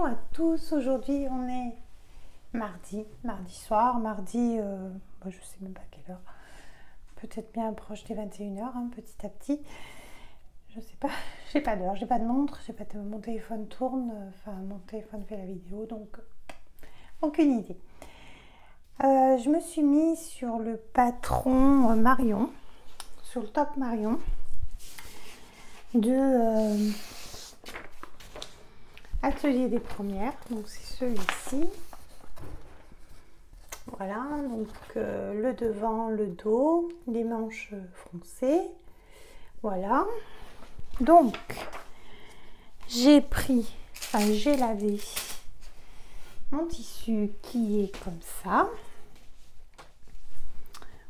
à tous, aujourd'hui on est mardi soir, je sais même pas quelle heure, peut-être bien proche des 21h, petit à petit, je sais pas, j'ai pas d'heure, j'ai pas de montre, mon téléphone tourne, mon téléphone fait la vidéo, donc aucune idée. Je me suis mise sur le patron Marion, sur le top Marion de Atelier des Premières, donc c'est celui-ci. Voilà, donc le devant, le dos, les manches froncées, voilà. Donc j'ai lavé mon tissu qui est comme ça.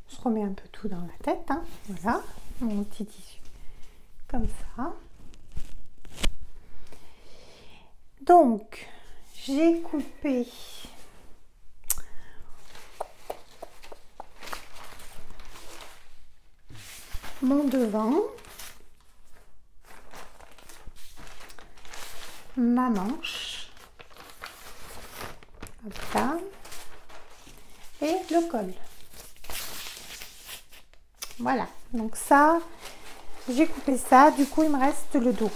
On se remet un peu tout dans la tête, hein. Voilà, mon petit tissu comme ça. Donc j'ai coupé mon devant, ma manche, comme ça, et le col. Voilà, donc ça, j'ai coupé ça, du coup il me reste le dos.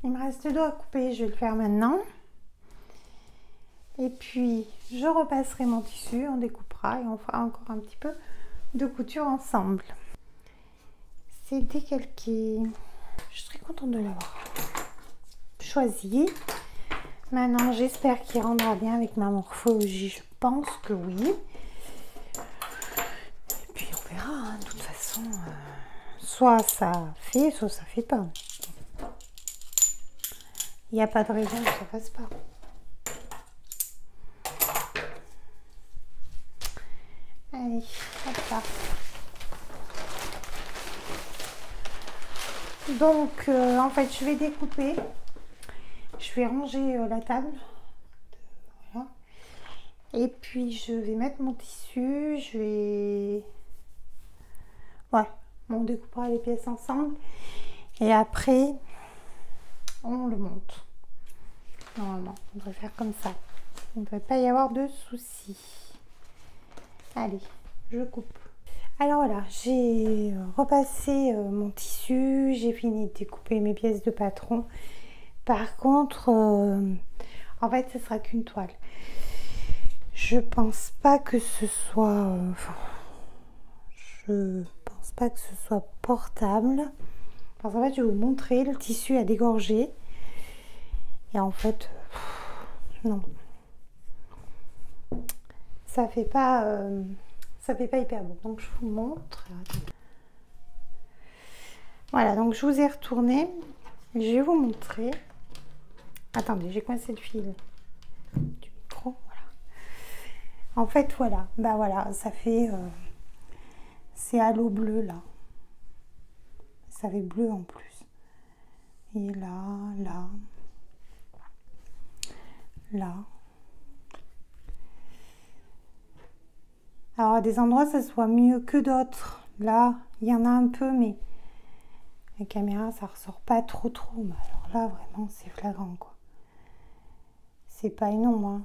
Il me reste le dos à couper, je vais le faire maintenant. Et puis je repasserai mon tissu, on découpera et on fera encore un petit peu de couture ensemble. C'est décalqué. Je suis très contente de l'avoir choisi. Maintenant j'espère qu'il rendra bien avec ma morphologie, je pense que oui. Et puis on verra, hein. De toute façon, soit ça fait, soit ça fait pas. Il n'y a pas de raison que ça fasse pas. Allez, hop là. Donc, en fait, je vais découper. Je vais ranger la table. Voilà. Et puis, je vais mettre mon tissu. Ouais, on découpera les pièces ensemble. Et après, on le monte. Normalement, on devrait faire comme ça. Il ne devrait pas y avoir de soucis. Allez, je coupe. Alors voilà, j'ai repassé mon tissu, j'ai fini de découper mes pièces de patron. Par contre, en fait, ce sera qu'une toile. Je pense pas que ce soit, portable. Parce qu'en fait, je vais vous montrer, le tissu a dégorgé. Et en fait, non. Ça fait pas hyper beau. Donc, je vous montre. Voilà, donc je vous ai retourné. Je vais vous montrer. Attendez, j'ai coincé le fil du micro. Voilà. En fait, voilà. Bah voilà, ça fait... c'est à l'eau bleue, là. Ça fait bleu en plus. Et là, là. Là. Alors, à des endroits, ça soit mieux que d'autres. Là, il y en a un peu, mais la caméra, ça ressort pas trop. Mais alors là, vraiment, c'est flagrant, quoi. C'est pas une ombre, hein.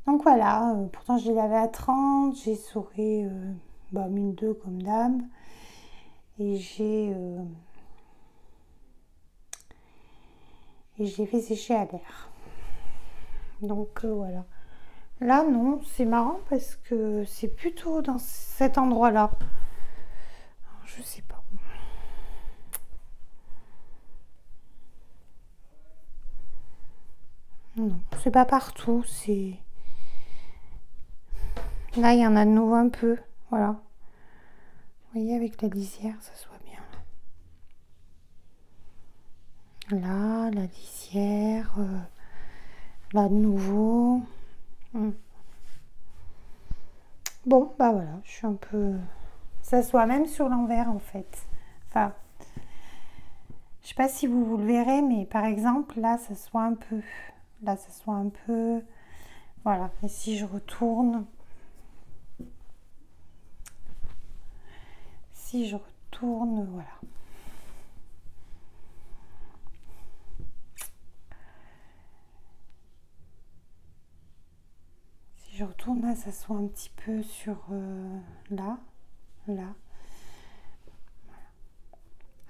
Donc voilà, pourtant je l'ai lavé à 30, j'ai essoré 1002 comme d'hab. Et j'ai fait sécher à l'air. Donc voilà. Là non, c'est marrant parce que c'est plutôt dans cet endroit-là. Je sais pas. Non, c'est pas partout, c'est... Là, il y en a de nouveau un peu, voilà. Vous voyez, avec la lisière, ça se voit bien. Là, la lisière, là de nouveau. Bon, bah voilà, je suis un peu... Ça se voit même sur l'envers, en fait. Enfin, je sais pas si vous le verrez, mais par exemple, là, ça se voit un peu. Là, ça se voit un peu. Voilà, et si je retourne... voilà. retourne à s'asseoir un petit peu sur là.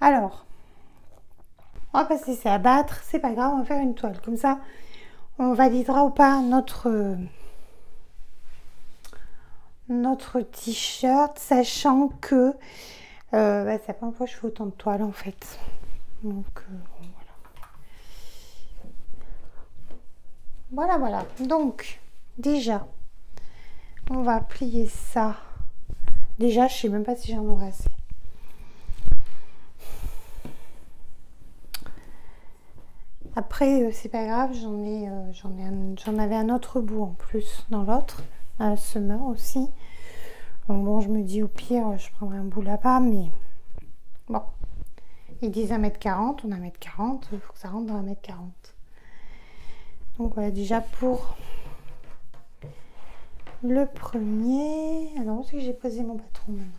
Alors, on va passer ça à battre, c'est pas grave, on va faire une toile. Comme ça, on validera ou pas notre t-shirt, sachant que c'est la première fois que je fais autant de toiles en fait. Donc voilà. Donc déjà, on va plier ça. Déjà, je sais même pas si j'en aurai assez. Après, c'est pas grave, j'en avais un autre bout en plus dans l'autre, un semeur aussi. Donc bon, je me dis au pire, je prendrai un bout là-bas, mais bon. Ils disent 1m40, on a 1m40, il faut que ça rentre dans 1m40. Donc voilà, déjà pour le premier. Alors, où est-ce que j'ai posé mon patron maintenant?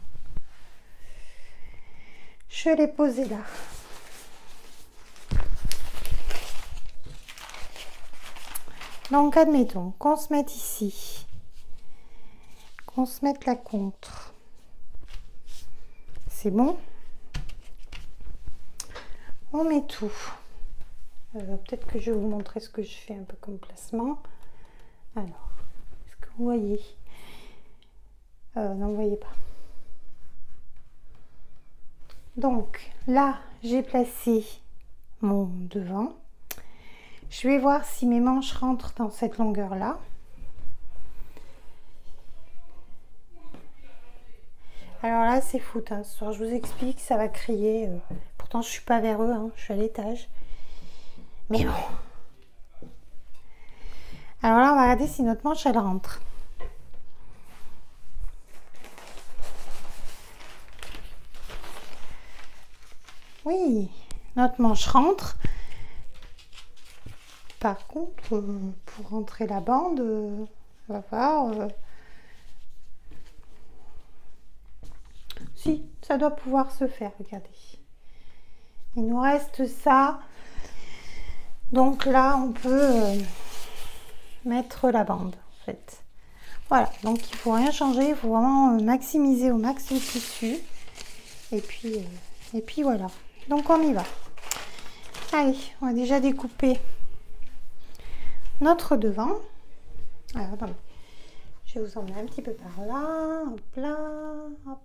Je l'ai posé là. Donc, admettons qu'on se mette ici, qu'on se mette la contre. C'est bon. On met tout. Peut-être que je vais vous montrer ce que je fais un peu comme placement. Alors, est-ce que vous voyez? Non, vous voyez pas. Donc, là, j'ai placé mon devant. Je vais voir si mes manches rentrent dans cette longueur-là. Alors là, c'est foot. Hein. Ce soir, je vous explique, ça va crier. Pourtant, je suis pas vers eux, hein. Je suis à l'étage. Mais bon. Alors là, on va regarder si notre manche, elle rentre. Oui, notre manche rentre. Par contre, pour rentrer la bande, on va voir. Si, ça doit pouvoir se faire, regardez. Il nous reste ça. Donc là, on peut mettre la bande, en fait. Voilà, donc il ne faut rien changer, il faut vraiment maximiser au max le tissu. Et puis voilà. Donc on y va. Allez, on va déjà découper notre devant. Alors attendez, je vais vous emmener un petit peu par là. Hop là, hop.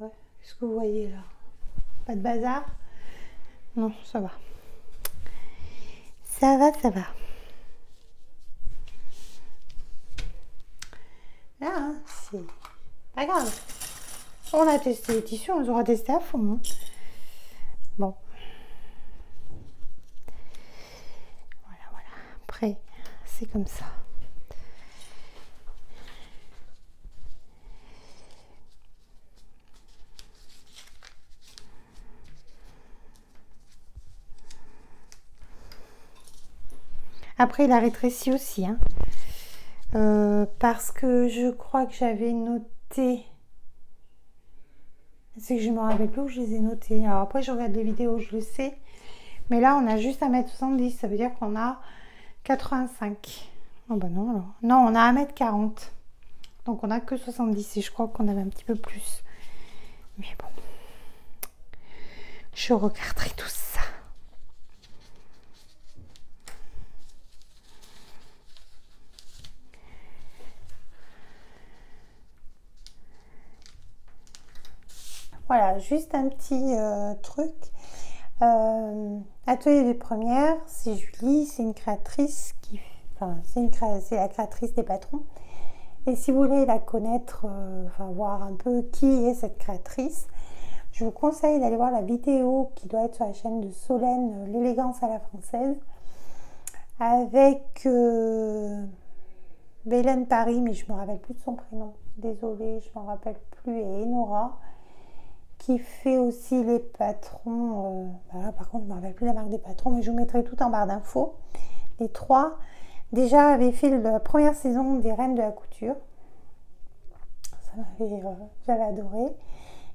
Ouais, qu'est-ce que vous voyez là? Pas de bazar? Non, ça va. Ça va. Là, hein, c'est pas grave. On a testé les tissus, on les aura testés à fond. Hein. Bon. Voilà. Après, c'est comme ça. Après, il a rétréci aussi. Hein. Parce que je crois que j'avais noté... C'est que je me rappelle plus où je les ai notés. Alors après, je regarde les vidéos, je le sais. Mais là, on a juste 1m70. Ça veut dire qu'on a 85. Oh bah non, alors. Non, on a 1m40. Donc, on a que 70. Et je crois qu'on avait un petit peu plus. Mais bon. Je regarderai tout ça. Voilà, juste un petit truc. Atelier des Premières, c'est Julie, c'est une créatrice qui, enfin, c'est la créatrice des patrons. Et si vous voulez la connaître, voir un peu qui est cette créatrice, je vous conseille d'aller voir la vidéo qui doit être sur la chaîne de Solène, l'élégance à la française, avec Bélène Paris, mais je me rappelle plus de son prénom. Désolée, je m'en rappelle plus, et Enora, qui fait aussi les patrons. Voilà, par contre, je ne me rappelle plus la marque des patrons, mais je vous mettrai tout en barre d'infos. Les trois, déjà, avaient fait la première saison des Reines de la Couture. J'avais adoré.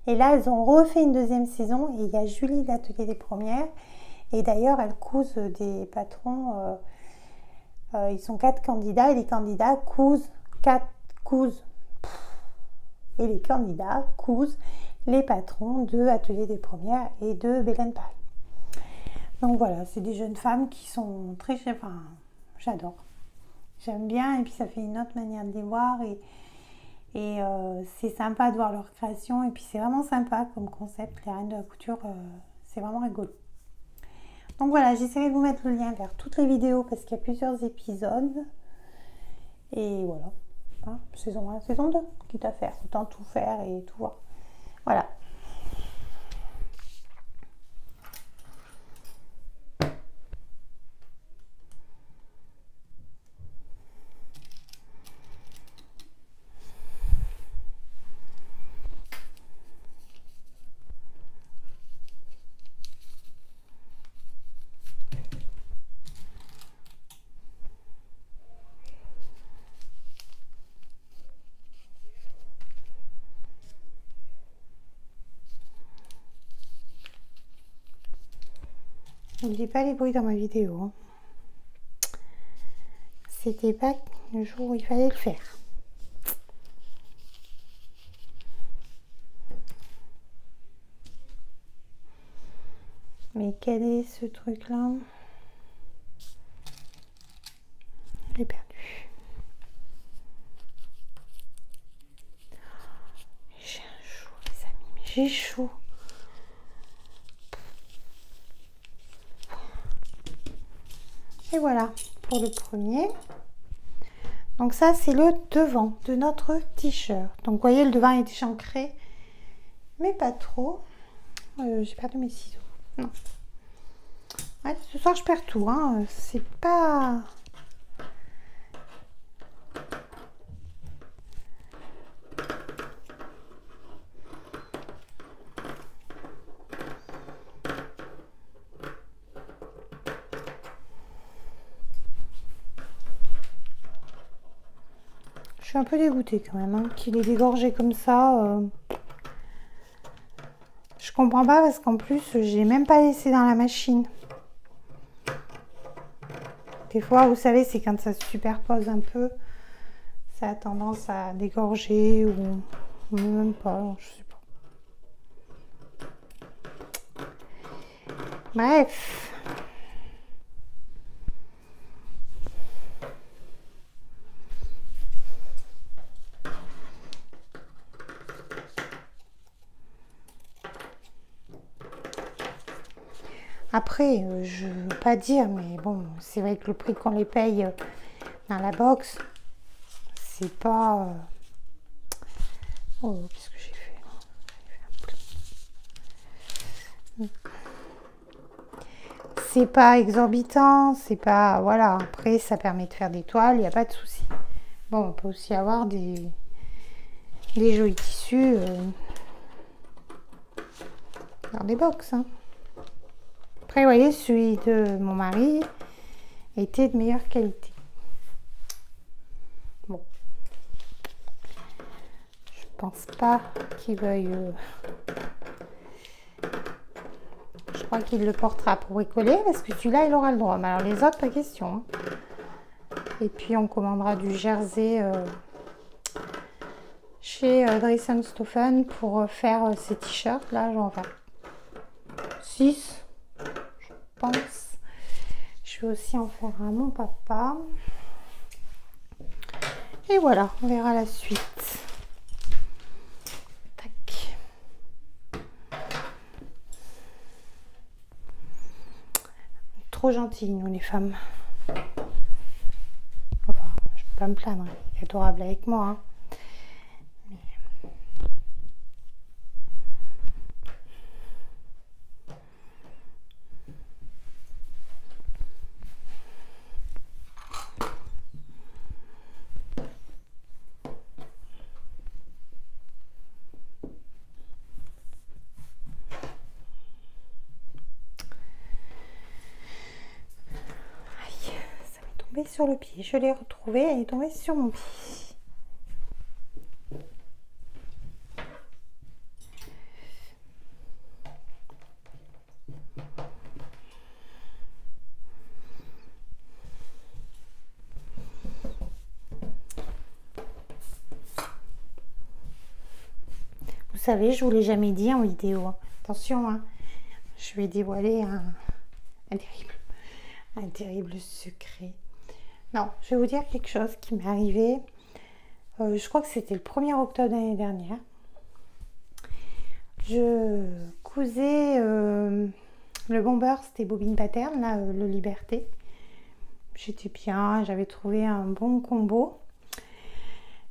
Et là, elles ont refait une deuxième saison. Et il y a Julie, l'Atelier des Premières. Et d'ailleurs, elles cousent des patrons Ils sont 4 candidats et les candidats cousent, 4 cousent. Et les candidats cousent les patrons de Atelier des Premières et de Belen Paris. Donc voilà, c'est des jeunes femmes qui sont très... Enfin, j'adore. J'aime bien et puis ça fait une autre manière de les voir et c'est sympa de voir leur création et puis c'est vraiment sympa comme concept, les reines de la couture, c'est vraiment rigolo. Donc voilà, j'essaierai de vous mettre le lien vers toutes les vidéos parce qu'il y a plusieurs épisodes. Et voilà, hein, saison 1, saison 2, quitte à faire, autant tout faire et tout voir. Voilà. N'oubliez pas les bruits dans ma vidéo. Hein. C'était pas le jour où il fallait le faire. Mais quel est ce truc-là? J'ai perdu. J'ai un chaud, les amis, mais j'ai chaud. Et voilà pour le premier. Donc ça, c'est le devant de notre t-shirt. Donc vous voyez, le devant est échancré, mais pas trop. J'ai perdu mes ciseaux. Non. Ouais, ce soir, je perds tout. Hein. C'est pas... Je suis un peu dégoûtée quand même, hein, qu'il ait dégorgé comme ça. Je comprends pas parce qu'en plus, j'ai même pas laissé dans la machine. Des fois, vous savez, c'est quand ça se superpose un peu, ça a tendance à dégorger ou même pas, je sais pas. Bref. Après, je ne veux pas dire, mais bon, c'est vrai que le prix qu'on les paye dans la box, c'est pas... Oh, qu'est-ce que j'ai fait? C'est pas exorbitant, c'est pas... Voilà, après, ça permet de faire des toiles, il n'y a pas de souci. Bon, on peut aussi avoir des jolis tissus dans des box, hein. Après, vous voyez, celui de mon mari était de meilleure qualité. Bon. Je pense pas qu'il veuille... Je crois qu'il le portera pour bricoler parce que celui-là, il aura le droit. Mais alors les autres, pas question. Et puis, on commandera du jersey chez Dressenstoffen pour faire ces t-shirts. Là, j'en vais en faire 6. Pense. Je vais aussi en faire à mon papa. Et voilà, on verra la suite. Tac. Trop gentilles, nous les femmes. Enfin, je peux pas me plaindre. Elle est adorable avec moi. Hein. Sur le pied, je l'ai retrouvé, elle est tombée sur mon pied. savez, je vous l'ai jamais dit en vidéo. Attention, hein, je vais dévoiler un terrible secret. Non, je vais vous dire quelque chose qui m'est arrivé. Je crois que c'était le 1er octobre l'année dernière. Je cousais le bomber, c'était bobine pattern, là, le Liberté. J'étais bien, j'avais trouvé un bon combo.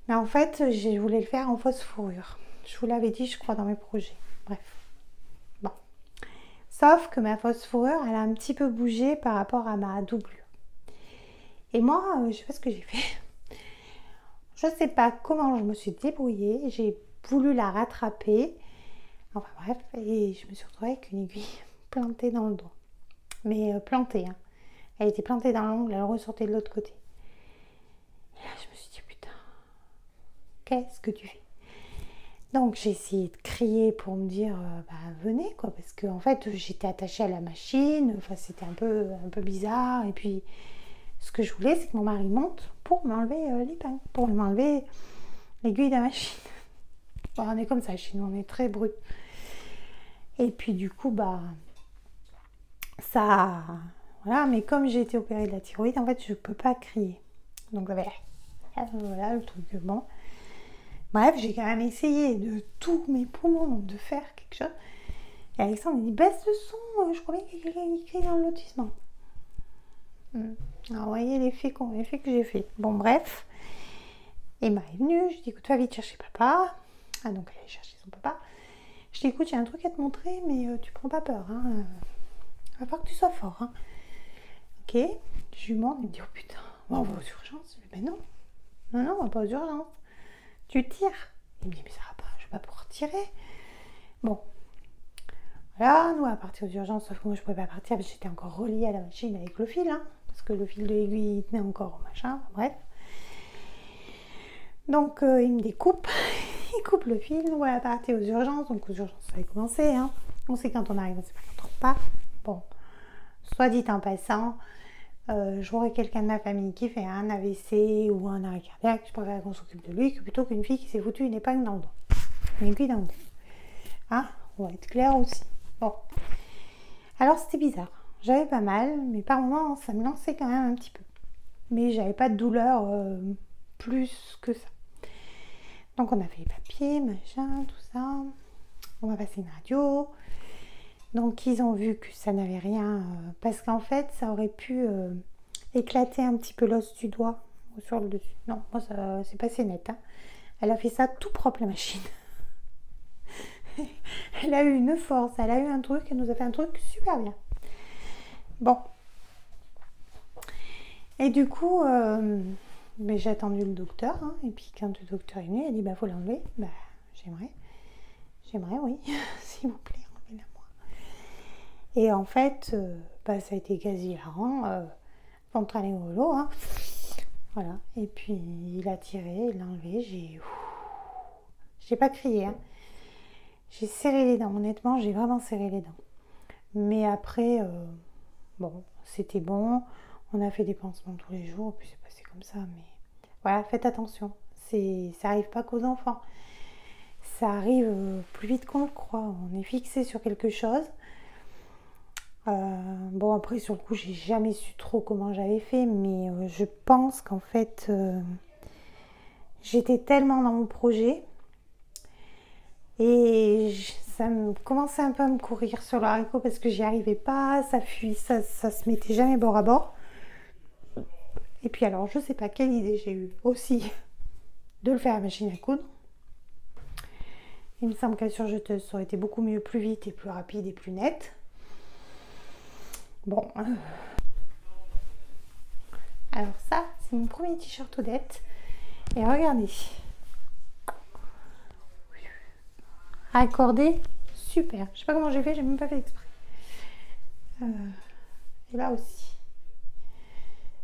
Mais en fait, je voulais le faire en fausse fourrure. Je vous l'avais dit, je crois, dans mes projets. Bref. Bon. Sauf que ma fausse fourrure, elle a un petit peu bougé par rapport à ma doublure. Et moi, je sais pas ce que j'ai fait. Je sais pas comment je me suis débrouillée. J'ai voulu la rattraper. Enfin bref, et je me suis retrouvée avec une aiguille plantée dans le doigt. Mais plantée, hein. Elle était plantée dans l'ongle, elle ressortait de l'autre côté. Et là, je me suis dit, putain, qu'est-ce que tu fais? Donc j'ai essayé de crier pour me dire, venez quoi, parce que en fait j'étais attachée à la machine, enfin c'était un peu bizarre, et puis ce que je voulais c'est que mon mari monte pour m'enlever l'épingle, pour m'enlever l'aiguille de la machine. Bon, on est comme ça chez nous, on est très brut. Et puis du coup ça, voilà, mais comme j'ai été opérée de la thyroïde, en fait je peux pas crier. Donc voilà le truc bon. Bref, j'ai quand même essayé de tous mes poumons de faire quelque chose. Et Alexandre me dit, baisse le son, je crois bien qu'il y a quelqu'un qui crie dans le lotissement. Alors, vous voyez l'effet que j'ai fait. Bon, bref. Emma est venue, je dis, écoute, va vite chercher papa. Ah, donc elle est chercher son papa. Je dis, écoute, j'ai un truc à te montrer, mais tu prends pas peur. Hein. Va falloir que tu sois fort. Hein. Ok, je lui montre, il me dit, oh putain, on va aux urgences. Je dis, ben non, on va pas aux urgences. Tu tires. Il me dit, mais ça va pas, je vais pas pouvoir tirer. Bon. Voilà, nous, on va partir aux urgences, sauf que moi, je pouvais pas partir parce que j'étais encore reliée à la machine avec le fil, hein, parce que le fil de l'aiguille, il tenait encore au machin, bref. Donc, il me découpe, il coupe le fil, nous, on va partir aux urgences, donc aux urgences, ça avait commencé, hein. On sait quand on arrive, on sait pas quand on repart. Bon, soit dit en passant, j'aurais quelqu'un de ma famille qui fait un AVC ou un arrêt cardiaque, je préfère qu'on s'occupe de lui que plutôt qu'une fille qui s'est foutue une épingle dans le dos. Une aiguille dans le dos. Hein, on va être clair aussi. Bon. Alors c'était bizarre. J'avais pas mal, mais par moments ça me lançait quand même un petit peu. Mais j'avais pas de douleur plus que ça. Donc on a fait les papiers, machin, tout ça. On va passer une radio. Donc ils ont vu que ça n'avait rien, parce qu'en fait ça aurait pu éclater un petit peu l'os du doigt sur le dessus. Non, moi ça c'est passé net. Hein. Elle a fait ça tout propre la machine. Elle a eu une force, elle a eu un truc, elle nous a fait un truc super bien. Bon. Et du coup, mais j'ai attendu le docteur, hein, et puis quand le docteur est venu, il a dit, faut l'enlever. J'aimerais, oui, s'il vous plaît. Et en fait, ça a été quasi hilarant. Ventre à l'écolo, hein. Voilà. Et puis, il a tiré, il l'a enlevé. J'ai pas crié, hein. J'ai serré les dents. Honnêtement, j'ai vraiment serré les dents. Mais après, bon, c'était bon. On a fait des pansements tous les jours. Puis c'est passé comme ça. Mais voilà, faites attention. Ça arrive pas qu'aux enfants. Ça arrive plus vite qu'on le croit. On est fixé sur quelque chose. Bon après sur le coup j'ai jamais su trop comment j'avais fait, mais je pense qu'en fait j'étais tellement dans mon projet et ça me commençait un peu à me courir sur le haricot parce que j'y arrivais pas, ça fuit, ça se mettait jamais bord à bord. Et puis alors je sais pas quelle idée j'ai eu aussi de le faire à la machine à coudre. Il me semble qu'à surjeteuse ça aurait été beaucoup mieux, plus vite et plus rapide et plus net. Bon, alors ça, c'est mon premier t-shirt Odette. Et regardez. Raccordé, super. Je sais pas comment j'ai fait, j'ai même pas fait exprès. Et là aussi.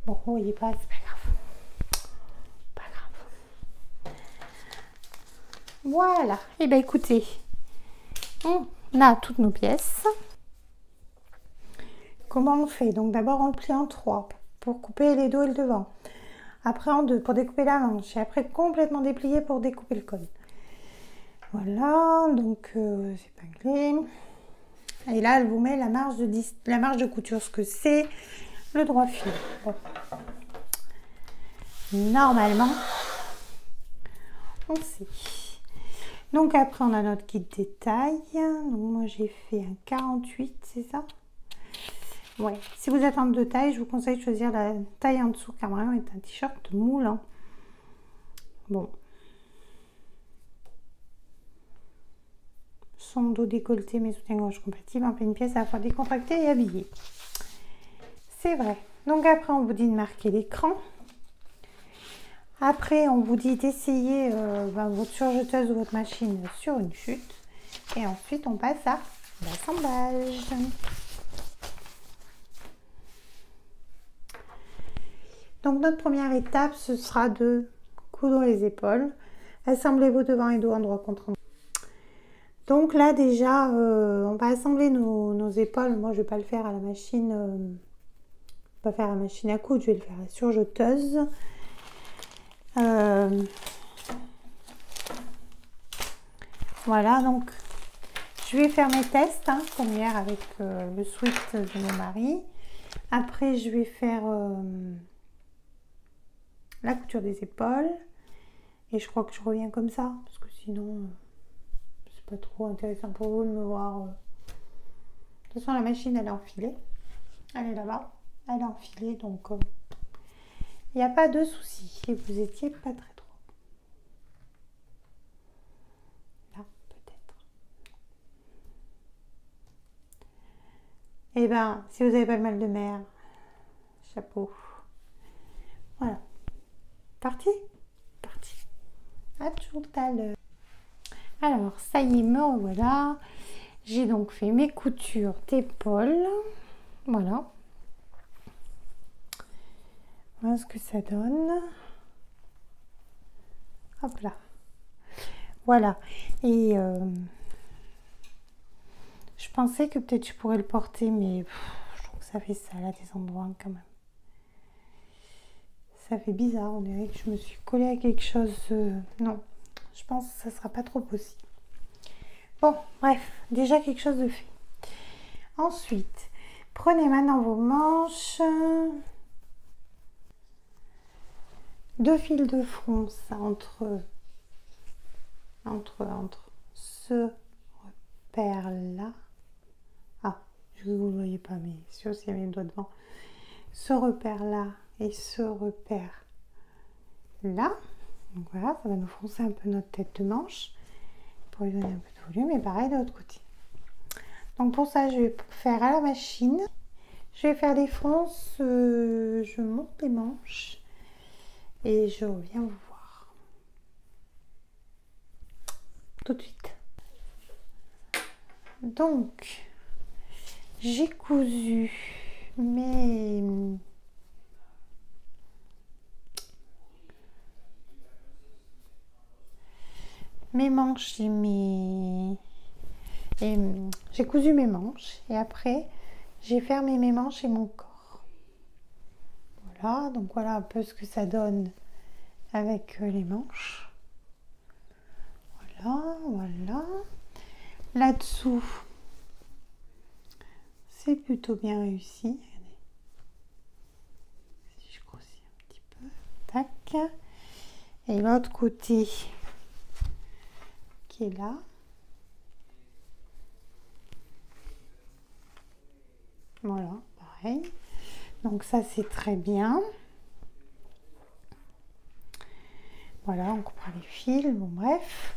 Bon, vous voyez pas, c'est pas grave. Pas grave. Voilà. Et ben écoutez, on a toutes nos pièces. Comment on fait? Donc d'abord on le plie en 3 pour couper les dos et le devant. Après en 2 pour découper la manche. Et après complètement déplié pour découper le col. Voilà, donc c'est épinglé. Et là, elle vous met la marge de couture, ce que c'est le droit fil. Bon. Normalement, on sait. Donc après, on a notre kit détail. Donc moi, j'ai fait un 48, c'est ça? Ouais. Si vous êtes en deux tailles, je vous conseille de choisir la taille en dessous, car vraiment, c'est un t-shirt moulant. Bon. Son dos décolleté, mais soutien-gorge compatible, en pleine pièce à la fois décontracté et habillé. C'est vrai. Donc après, on vous dit de marquer l'écran. Après, on vous dit d'essayer votre surjeteuse ou votre machine sur une chute. Et ensuite, on passe à l'assemblage. Donc, notre première étape, ce sera de coudre les épaules. Assemblez vos devants et dos endroit contre endroit. Donc là, déjà, on va assembler nos épaules. Moi, je ne vais pas le faire à la machine. Pas faire à la machine à coudre, je vais le faire à la surjeteuse. Voilà, donc je vais faire mes tests, hein, comme hier avec le sweat de mon mari. Après, je vais faire la couture des épaules. Et je crois que je reviens comme ça, parce que sinon, c'est pas trop intéressant pour vous de me voir. De toute façon, la machine, elle est enfilée. Elle est là-bas. Elle est enfilée, donc il n'y a pas de souci. Et vous étiez pas très trop. Là, peut-être. Eh ben, si vous n'avez pas le mal de mer, chapeau. Voilà. Parti? Parti. À tout à l'heure. Alors, ça y est, me revoilà. J'ai donc fait mes coutures d'épaule. Voilà. Voilà ce que ça donne. Hop là. Voilà. Et je pensais que peut-être je pourrais le porter, mais je trouve que ça fait sale à des endroits quand même. Ça fait bizarre, on dirait que je me suis collée à quelque chose. Non, je pense que ça sera pas trop possible. Bon, bref, déjà quelque chose de fait. Ensuite, prenez maintenant vos manches. 2 fils de fronce entre ce repère là. Ah, je ne vous le voyez pas, mais sûr s'il y avait mes doigts devant. Ce repère là et ce repère là. Donc voilà, ça va nous froncer un peu notre tête de manche pour lui donner un peu de volume. Et pareil de l'autre côté. Donc pour ça, je vais faire à la machine. Je vais faire des fronces. Je monte les manches. Et je reviens vous voir tout de suite. Donc, j'ai cousu mes manches et j'ai cousu mes manches et après j'ai fermé mes manches et mon corps. Voilà, donc voilà un peu ce que ça donne avec les manches. Voilà, voilà. Là-dessous, c'est plutôt bien réussi. Regardez. Si je grossis un petit peu, tac. Et l'autre côté qui est là. Voilà, pareil. Donc ça, c'est très bien. Voilà, on coupera les fils, bon bref.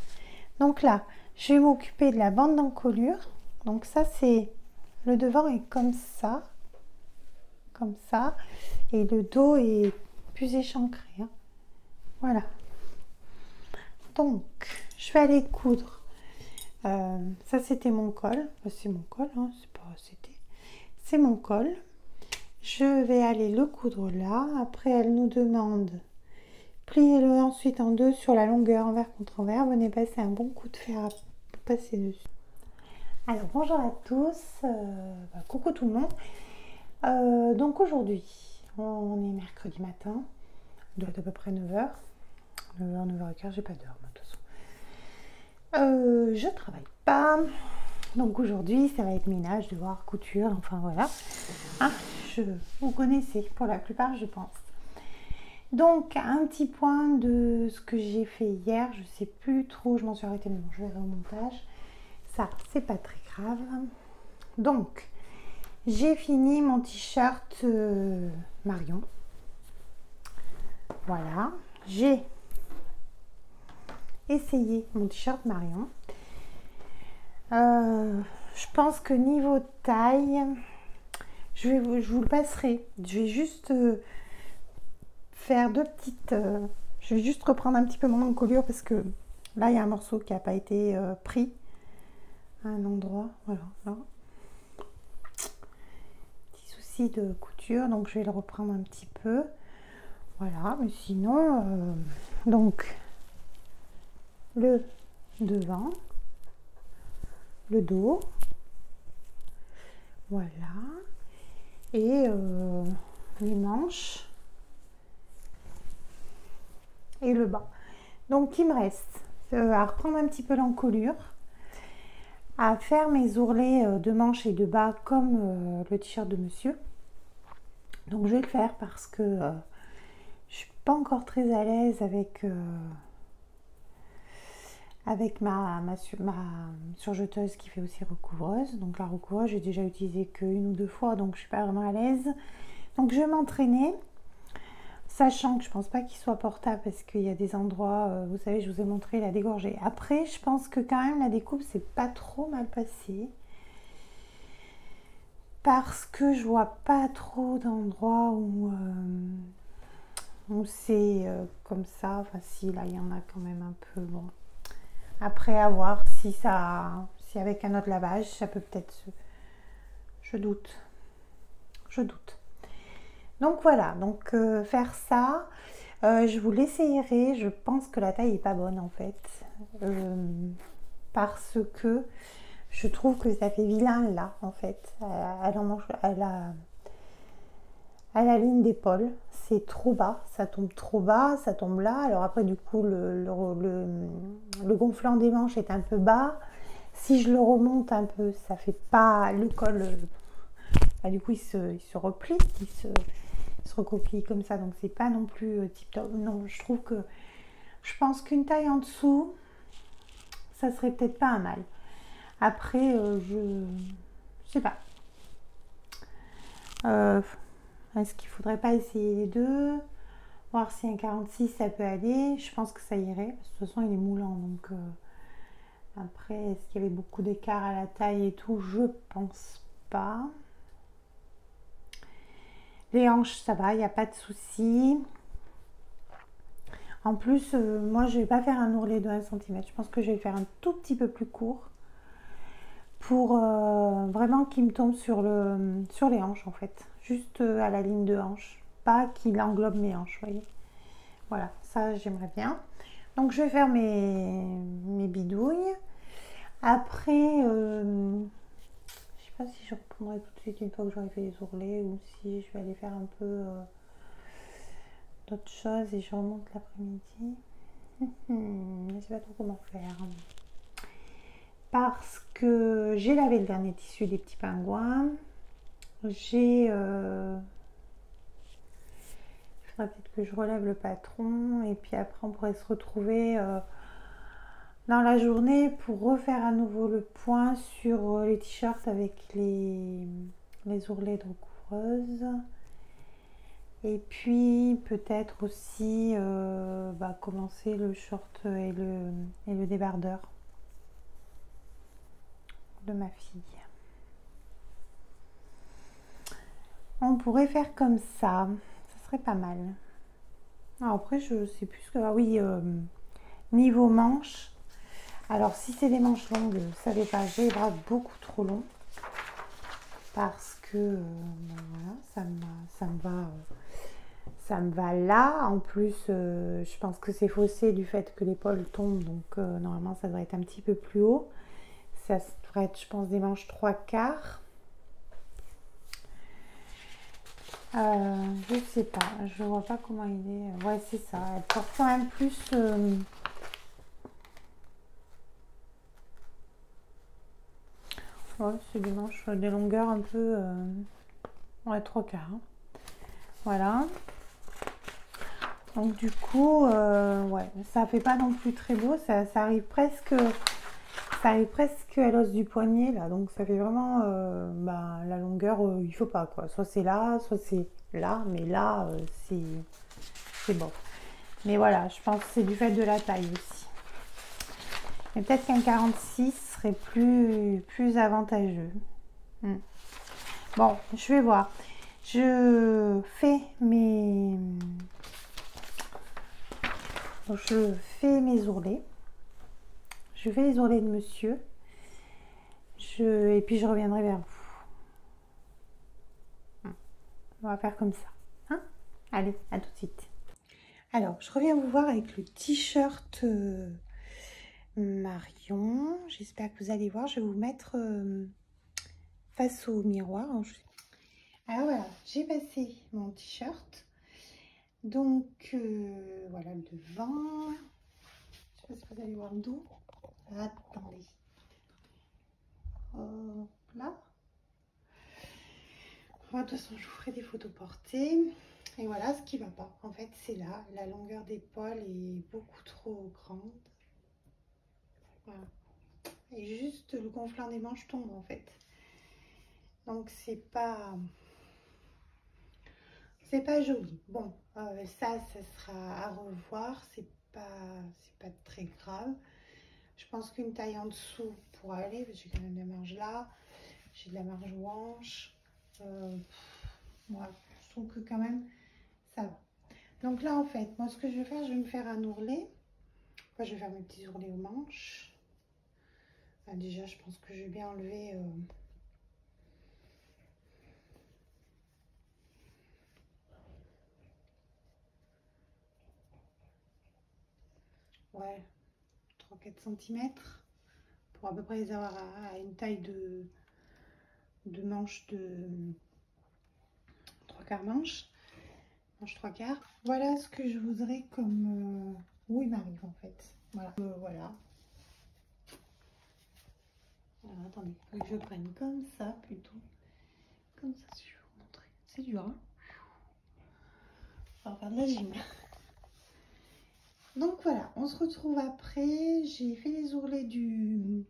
Donc là, je vais m'occuper de la bande d'encolure. Donc ça, c'est... Le devant est comme ça. Comme ça. Et le dos est plus échancré. Hein. Voilà. Donc, je vais aller coudre. Ça, c'était mon col. Enfin, c'est mon col, hein. C'est pas... C'était... C'est mon col. Je vais aller le coudre là. Après, elle nous demande... Pliez-le ensuite en deux sur la longueur envers contre envers. Venez passer un bon coup de fer à passer dessus. Alors bonjour à tous, coucou tout le monde. Donc aujourd'hui, on est mercredi matin, il doit être à peu près 9h. 9h, 9h15, j'ai pas d'heure de toute façon. Je travaille pas. Donc aujourd'hui, ça va être ménage, devoir, couture, enfin voilà. Hein, vous connaissez pour la plupart, je pense. Donc, un petit point de ce que j'ai fait hier, je sais plus trop, je m'en suis arrêtée, mais bon, je verrai au montage. Ça, c'est pas très grave. Donc, j'ai fini mon t-shirt Marion. Voilà, j'ai essayé mon t-shirt Marion. Je pense que niveau taille, je vous le passerai. Je vais juste faire deux petites... je vais juste reprendre un petit peu mon encolure parce que là, il y a un morceau qui n'a pas été pris à un endroit. Voilà, là. Petit souci de couture, donc je vais le reprendre un petit peu. Voilà, mais sinon, donc, le devant, le dos, voilà, et les manches et le bas. Donc il me reste à reprendre un petit peu l'encolure, à faire mes ourlets de manches et de bas comme le t-shirt de monsieur. Donc je vais le faire parce que je suis pas encore très à l'aise avec ma surjeteuse qui fait aussi recouvreuse. Donc la recouvreuse, j'ai déjà utilisé qu'une ou deux fois, donc je suis pas vraiment à l'aise. Donc je vais m'entraîner, sachant que je pense pas qu'il soit portable parce qu'il y a des endroits, vous savez, je vous ai montré la dégorgée. Après, je pense que quand même la découpe c'est pas trop mal passé. Parce que je vois pas trop d'endroits où c'est comme ça. Enfin si, là il y en a quand même un peu, bon. Après, à voir si avec un autre lavage, ça peut peut-être je doute. Donc voilà, donc faire ça, je vous l'essayerai. Je pense que la taille est pas bonne en fait, parce que je trouve que ça fait vilain là en fait, à la ligne d'épaule. C'est trop bas, ça tombe trop bas, ça tombe là. Alors après du coup le gonflant des manches est un peu bas. Si je le remonte un peu, ça fait pas le col. Du coup il se replie, il se recoquille comme ça, donc c'est pas non plus tip top. Non, je pense qu'une taille en dessous, ça serait peut-être pas un mal. Après, je sais pas. Est-ce qu'il faudrait pas essayer les deux, voir si un 46 ça peut aller? Je pense que ça irait. Parce que de toute façon, il est moulant, donc après, est-ce qu'il y avait beaucoup d'écart à la taille et tout? Je pense pas. Les hanches, ça va, il n'y a pas de souci. En plus, moi, je vais pas faire un ourlet de 1 cm. Je pense que je vais faire un tout petit peu plus court pour vraiment qu'il me tombe sur les hanches, en fait. Juste à la ligne de hanche. Pas qu'il englobe mes hanches, vous voyez. Voilà, ça, j'aimerais bien. Donc, je vais faire mes bidouilles. Après, je sais pas si je reprendrai tout de suite une fois que j'aurai fait les ourlets ou si je vais aller faire un peu d'autres choses et je remonte l'après-midi. Je sais pas trop comment faire. Parce que j'ai lavé le dernier tissu des petits pingouins. Il faudrait peut-être que je relève le patron et puis après on pourrait se retrouver dans la journée pour refaire à nouveau le point sur les t-shirts avec les ourlets de recouvreuses. Et puis peut-être aussi commencer le short et le débardeur de ma fille. On pourrait faire comme ça serait pas mal. Alors après, je sais plus ce que... Ah oui, niveau manches. Alors, si c'est des manches longues, vous savez pas, j'ai les bras beaucoup trop longs. Parce que, voilà, ça me va là. En plus, je pense que c'est faussé du fait que l'épaule tombe. Donc, normalement, ça devrait être un petit peu plus haut. Ça devrait être, je pense, des manches 3/4. Je sais pas, je vois pas comment il est. Ouais, c'est ça. Elle porte quand même plus. Bon, c'est des manches, des longueurs un peu... ouais, 3/4. Hein. Voilà. Donc du coup, ouais, ça fait pas non plus très beau. Ça arrive presque... Ça arrive presque à l'os du poignet, là. Donc ça fait vraiment... bah, la longueur, il faut pas, quoi. Soit c'est là, soit c'est là. Mais là, c'est bon. Mais voilà, je pense que c'est du fait de la taille aussi. Mais peut-être qu'un 46 serait plus avantageux. Bon, je vais voir. Je fais mes ourlets. Je fais les ourlets de monsieur. Et puis je reviendrai vers vous. On va faire comme ça. Hein? Allez, à tout de suite. Alors, je reviens vous voir avec le t-shirt Marion. J'espère que vous allez voir. Je vais vous mettre face au miroir. Alors voilà, j'ai passé mon t-shirt. Donc, voilà le devant. Je ne sais pas si vous allez voir le dos. Attendez. Hop là. De toute façon, je vous ferai des photos portées. Et voilà ce qui va pas. En fait, c'est là. La longueur d'épaule est beaucoup trop grande. Voilà. Et juste le gonflant des manches tombe en fait. Donc, c'est pas joli. Bon, ça sera à revoir. C'est pas très grave. Je pense qu'une taille en dessous pourra aller, parce que j'ai quand même des marges là, j'ai de la marge aux hanches. Moi, je trouve que quand même ça va. Donc là, en fait, moi, ce que je vais faire, je vais me faire un ourlet. Enfin, je vais faire mes petits ourlets aux manches. Déjà, je pense que je vais bien enlever. Ouais, 3-4 cm pour à peu près les avoir à une taille de manche de 3/4 manche. Manche 3/4. Voilà ce que je voudrais comme... où il m'arrive en fait. Voilà. Voilà. Alors attendez, faut que je prenne comme ça plutôt. Comme ça, si je vais vous montrer. C'est dur, hein. On va faire de la gym. Donc voilà, on se retrouve après. J'ai fait les ourlets du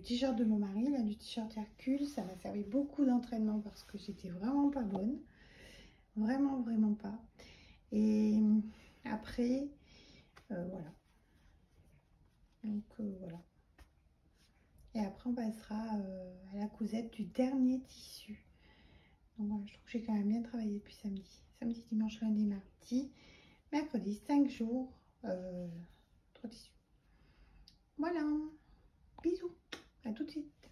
t-shirt de mon mari, là, du t-shirt Hercule. Ça m'a servi beaucoup d'entraînement parce que j'étais vraiment pas bonne. Vraiment, vraiment pas. Et après, voilà. Donc voilà. Et après, on passera à la cousette du dernier tissu. Donc voilà, je trouve que j'ai quand même bien travaillé depuis samedi. Samedi, dimanche, lundi, mardi, mercredi, 5 jours, 3 tissus. Voilà. Bisous. À tout de suite.